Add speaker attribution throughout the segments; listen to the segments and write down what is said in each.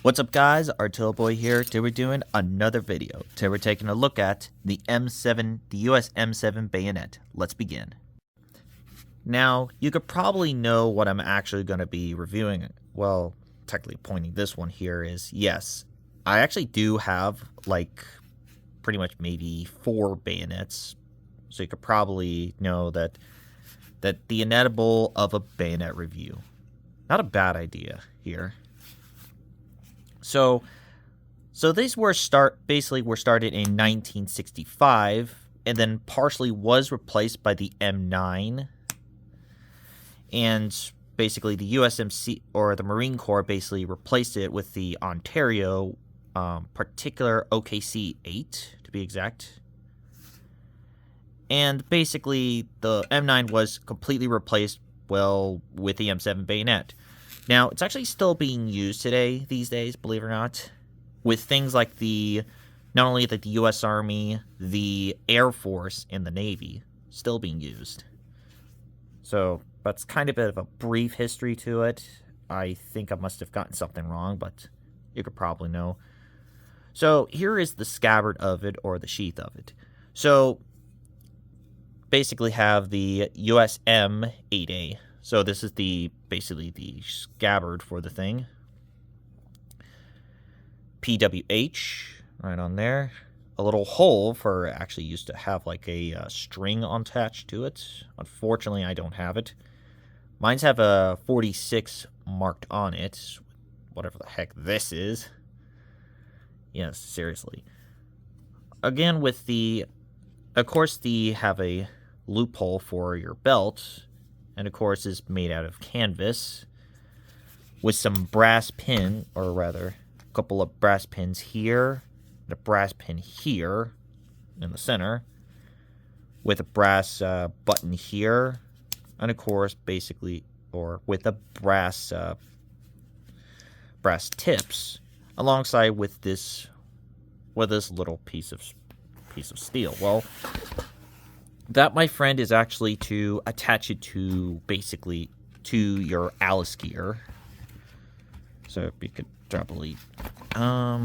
Speaker 1: What's up guys, Artillo Boy here. Today we're doing another video. Today we're taking a look at the US M7 bayonet. Let's begin. Now, you could probably know what I'm actually going to be reviewing. Well, technically pointing this one here is, yes, I actually do have like pretty much maybe 4 bayonets. So you could probably know that the inedible of a bayonet review. Not a bad idea here. So these were started in 1965, and then partially was replaced by the M9, and basically the USMC or the Marine Corps basically replaced it with the Ontario, particular OKC-8 to be exact. And basically the M9 was completely replaced, well, with the M7 bayonet. Now, it's actually still being used today, these days, believe it or not, with things like not only the U.S. Army, the Air Force, and the Navy still being used. So, that's kind of a bit of a brief history to it. I think I must have gotten something wrong, but you could probably know. So, here is the scabbard of it, or the sheath of it. So, basically have the USM-8A. So this is basically the scabbard for the thing. PWH, right on there. A little hole for actually used to have like a string attached to it. Unfortunately, I don't have it. Mine's have a 46 marked on it. Whatever the heck this is. Yes, seriously. Again, of course, have a loophole for your belt. And of course is made out of canvas with some brass pin, or rather a couple of brass pins here and a brass pin here in the center, with a brass button here, and of course basically, or with a brass tips alongside with this little piece of steel. Well, that, my friend, is actually to attach it to, basically, to your Alice gear. So if you could probably, let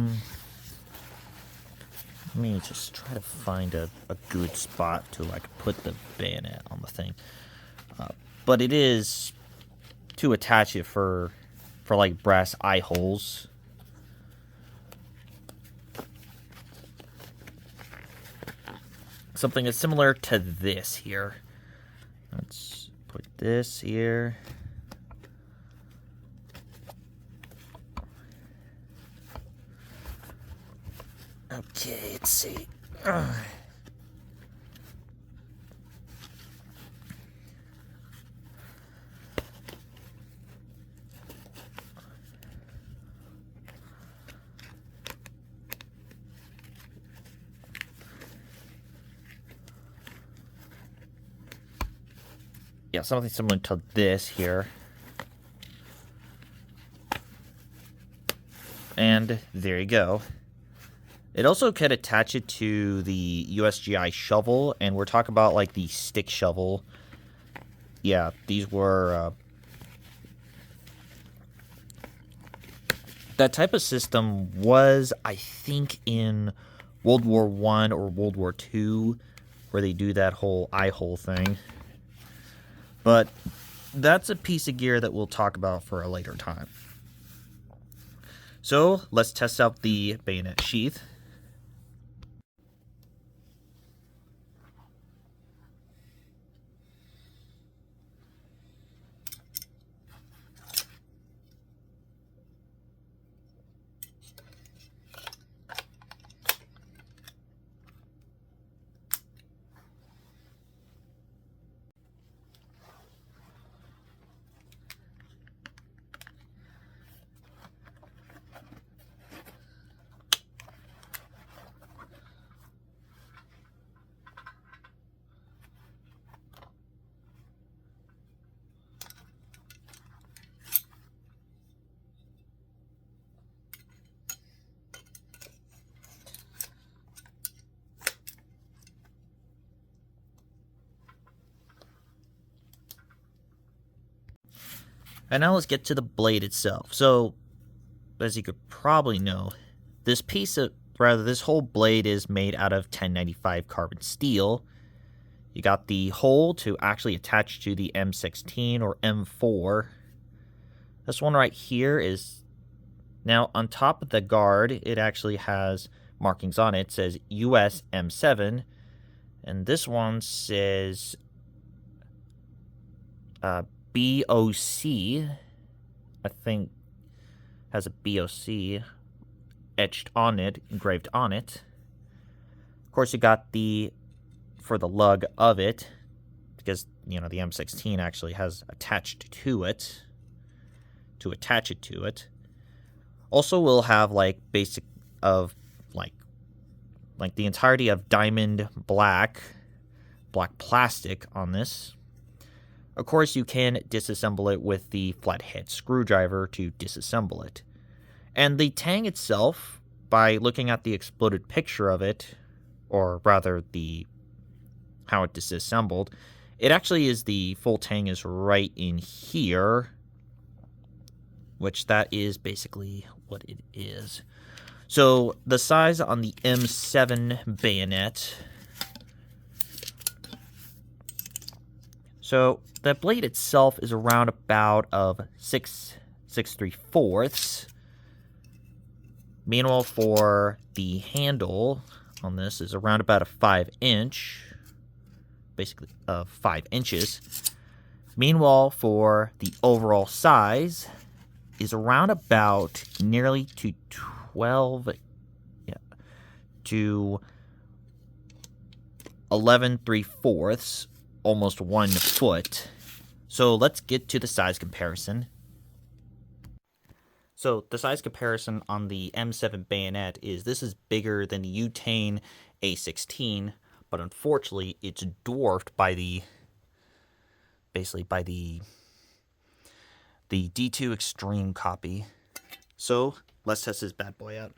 Speaker 1: me just try to find a good spot to, like, put the bayonet on the thing. But it is to attach it for like, brass eye holes. Something that's similar to this here. Let's put this here. Okay, let's see. Yeah, something similar to this here. And there you go. It also could attach it to the USGI shovel, and we're talking about like the stick shovel. Yeah, these were that type of system was, I think, in World War I or World War II, where they do that whole eye hole thing. But that's a piece of gear that we'll talk about for a later time. So let's test out the bayonet sheath. And now let's get to the blade itself. So as you could probably know, this this whole blade is made out of 1095 carbon steel. You got the hole to actually attach to the M16 or M4. This one right here is now on top of the guard. It actually has markings on it. It says US M7, and this one says BOC. I think has a BOC etched on it, engraved on it. Of course, you got for the lug of it, because, the M16 actually has attached to it, to attach it to it. Also, we'll have, basic of, the entirety of diamond black plastic on this. Of course, you can disassemble it with the flathead screwdriver to disassemble it. And the tang itself, by looking at the exploded picture of it, or rather how it disassembled, it actually is the full tang is right in here, which that is basically what it is. So the size on the M7 bayonet. So the blade itself is around about of 6 3/4. Meanwhile, for the handle on this is around about a 5-inch, basically 5 inches. Meanwhile, for the overall size is around about nearly to 11 3/4, almost 1 foot. So let's get to the size comparison. So the size comparison on the M7 bayonet is this is bigger than the Utane A16, but unfortunately it's dwarfed by the D2 Extreme copy. So let's test this bad boy out.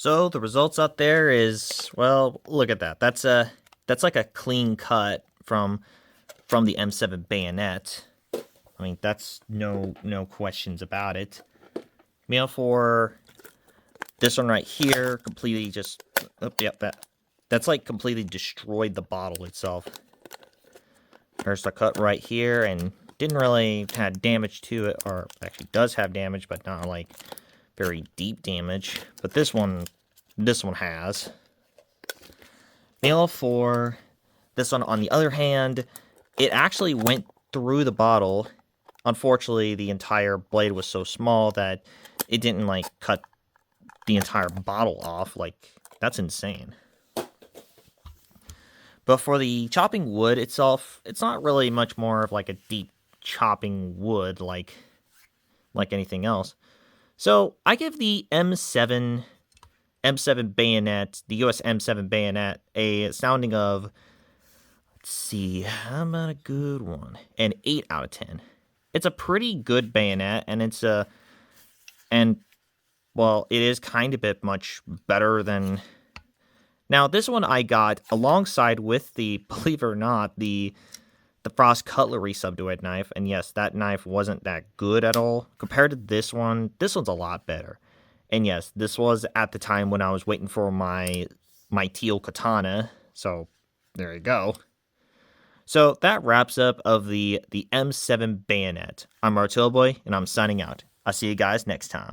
Speaker 1: So the results out there is, well, look at that. That's like a clean cut from the M7 bayonet. I mean, that's no questions about it. Meanwhile, for this one right here, completely just, that's like completely destroyed the bottle itself. There's the cut right here, and didn't really have damage to it, or actually does have damage, but not like very deep damage. But this one has. Meanwhile, for this one, on the other hand, it actually went through the bottle. Unfortunately, the entire blade was so small that it didn't like cut the entire bottle off. Like, that's insane. But for the chopping wood itself, it's not really much more of like a deep chopping wood like anything else. So I give the M7 bayonet, the US M7 bayonet, a sounding of, let's see, how about a good one? An 8 out of 10. It's a pretty good bayonet, and well, it is kind of bit much better than. Now, this one I got alongside with the, believe it or not, the Frost Cutlery subdued knife, and yes, that knife wasn't that good at all. Compared to this one's a lot better. And yes, this was at the time when I was waiting for my teal katana, so there you go. So that wraps up of the M7 bayonet. I'm Boy, and I'm signing out. I'll see you guys next time.